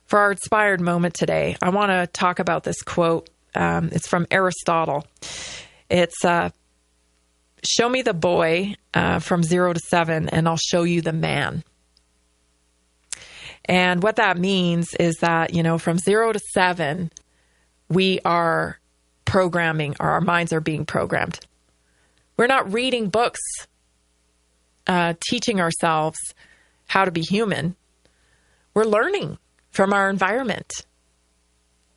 For our inspired moment today, I want to talk about this quote. It's from Aristotle. It's, show me the boy from 0 to 7, and I'll show you the man. And what that means is that, from 0 to 7, we are programming, or our minds are being programmed. We're not reading books, teaching ourselves how to be human. We're learning from our environment.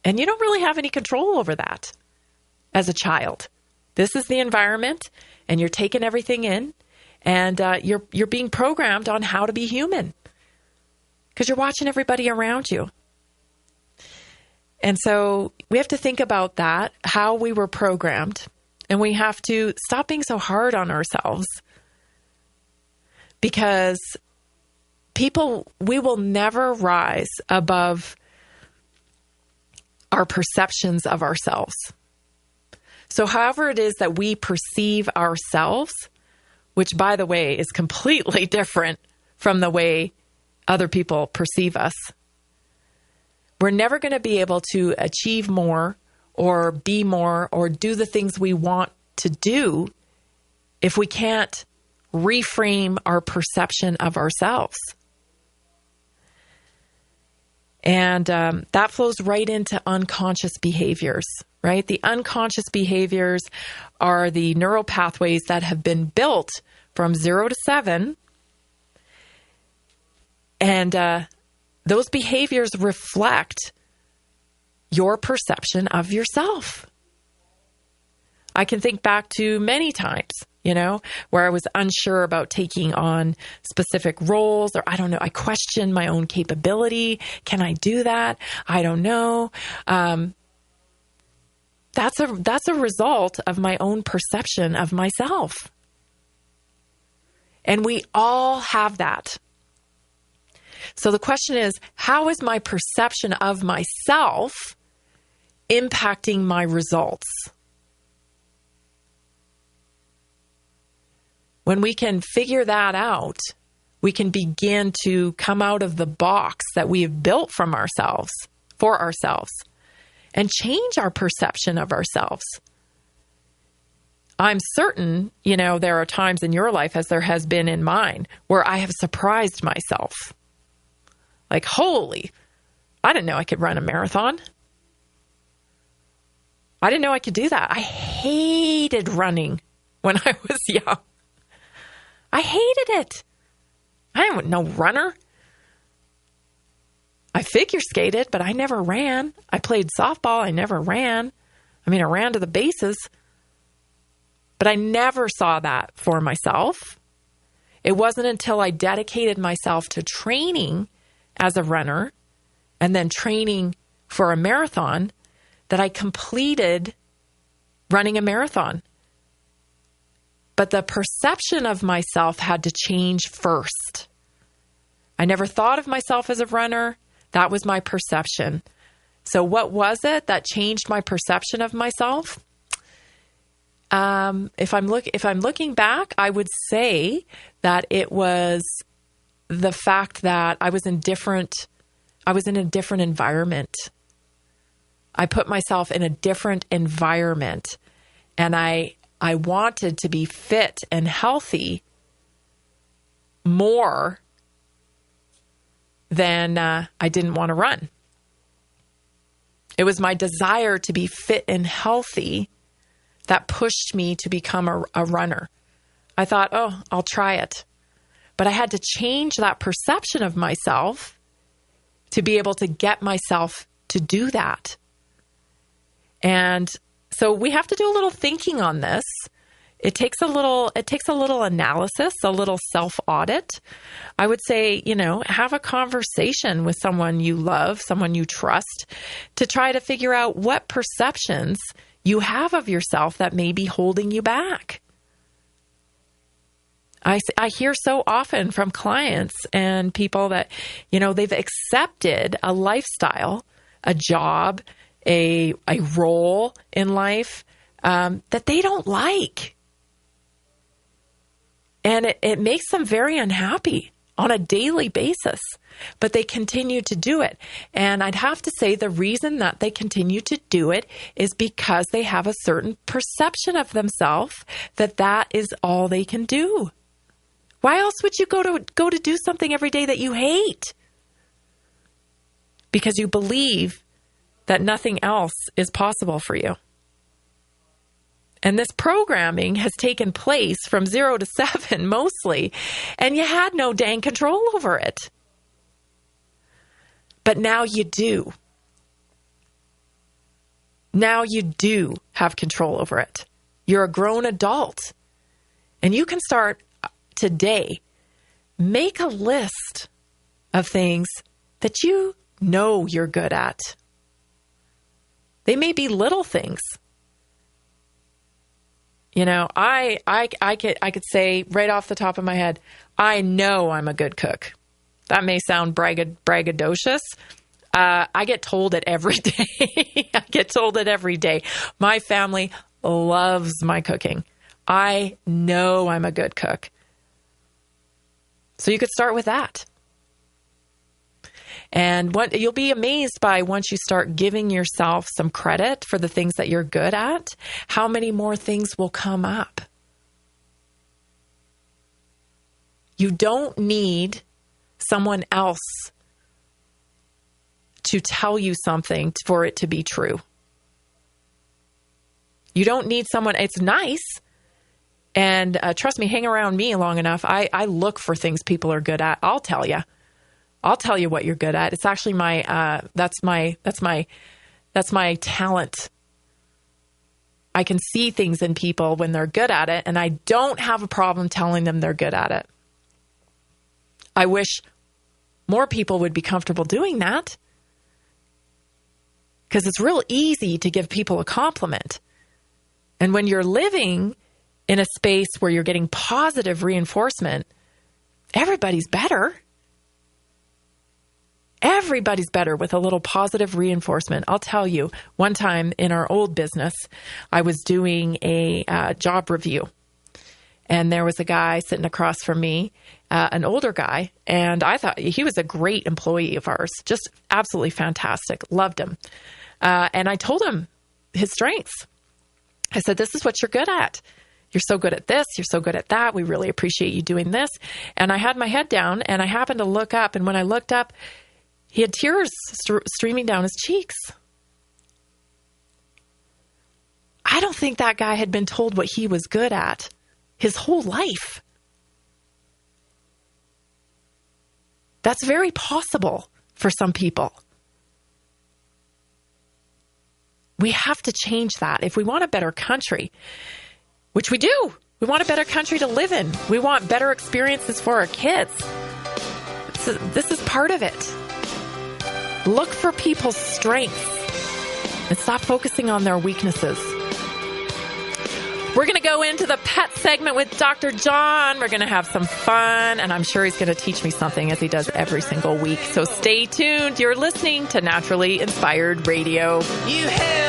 And you don't really have any control over that as a child. This is the environment, and you're taking everything in, and you're being programmed on how to be human because you're watching everybody around you. And so we have to think about that, how we were programmed, and we have to stop being so hard on ourselves, because we will never rise above our perceptions of ourselves. So however it is that we perceive ourselves, which, by the way, is completely different from the way other people perceive us, we're never going to be able to achieve more or be more or do the things we want to do if we can't reframe our perception of ourselves. And that flows right into unconscious behaviors, right? The unconscious behaviors are the neural pathways that have been built from 0 to 7. And those behaviors reflect your perception of yourself. I can think back to many times, where I was unsure about taking on specific roles, or I don't know, I questioned my own capability. Can I do that? I don't know. That's a result of my own perception of myself. And we all have that. So the question is, how is my perception of myself impacting my results? When we can figure that out, we can begin to come out of the box that we have built for ourselves, and change our perception of ourselves. I'm certain, there are times in your life, as there has been in mine, where I have surprised myself. Like, holy, I didn't know I could run a marathon. I didn't know I could do that. I hated running when I was young. I hated it. I am no runner. I figure skated, but I never ran. I played softball. I never ran. I ran to the bases, but I never saw that for myself. It wasn't until I dedicated myself to training as a runner and then training for a marathon that I completed running a marathon. But the perception of myself had to change first. I never thought of myself as a runner. That was my perception. So what was it that changed my perception of myself? If I'm looking back, I would say that it was the fact that I was in a different environment. I put myself in a different environment, and I wanted to be fit and healthy more than I didn't want to run. It was my desire to be fit and healthy that pushed me to become a runner. I thought, I'll try it. But I had to change that perception of myself to be able to get myself to do that. And so we have to do a little thinking on this. It takes a little analysis, a little self-audit. I would say, have a conversation with someone you love, someone you trust, to try to figure out what perceptions you have of yourself that may be holding you back. I hear so often from clients and people that, they've accepted a lifestyle, a job, a role in life that they don't like. And it makes them very unhappy, on a daily basis, but they continue to do it. And I'd have to say the reason that they continue to do it is because they have a certain perception of themselves that is all they can do. Why else would you go to do something every day that you hate? Because you believe that nothing else is possible for you. And this programming has taken place from 0 to 7 mostly, and you had no dang control over it. But now you do. Now you do have control over it. You're a grown adult, and you can start today. Make a list of things that you know you're good at. They may be little things. You know, I could say right off the top of my head, I know I'm a good cook. That may sound braggadocious. I get told it every day. I get told it every day. My family loves my cooking. I know I'm a good cook. So you could start with that. And what you'll be amazed by once you start giving yourself some credit for the things that you're good at, how many more things will come up. You don't need someone else to tell you something for it to be true. You don't need someone. It's nice. And trust me, hang around me long enough. I look for things people are good at. I'll tell you what you're good at. It's actually that's my talent. I can see things in people when they're good at it, and I don't have a problem telling them they're good at it. I wish more people would be comfortable doing that, because it's real easy to give people a compliment. And when you're living in a space where you're getting positive reinforcement, everybody's better. Everybody's better with a little positive reinforcement. I'll tell you, one time in our old business, I was doing a job review. And there was a guy sitting across from me, an older guy, and I thought he was a great employee of ours, just absolutely fantastic, loved him. And I told him his strengths. I said, this is what you're good at. You're so good at this. You're so good at that. We really appreciate you doing this. And I had my head down, and I happened to look up, and when I looked up, he had tears streaming down his cheeks. I don't think that guy had been told what he was good at his whole life. That's very possible for some people. We have to change that. If we want a better country, which we do, we want a better country to live in. We want better experiences for our kids. So this is part of it. Look for people's strengths and stop focusing on their weaknesses. We're going to go into the pet segment with Dr. John. We're going to have some fun, and I'm sure he's going to teach me something as he does every single week. So stay tuned. You're listening to Naturally Inspired Radio. You have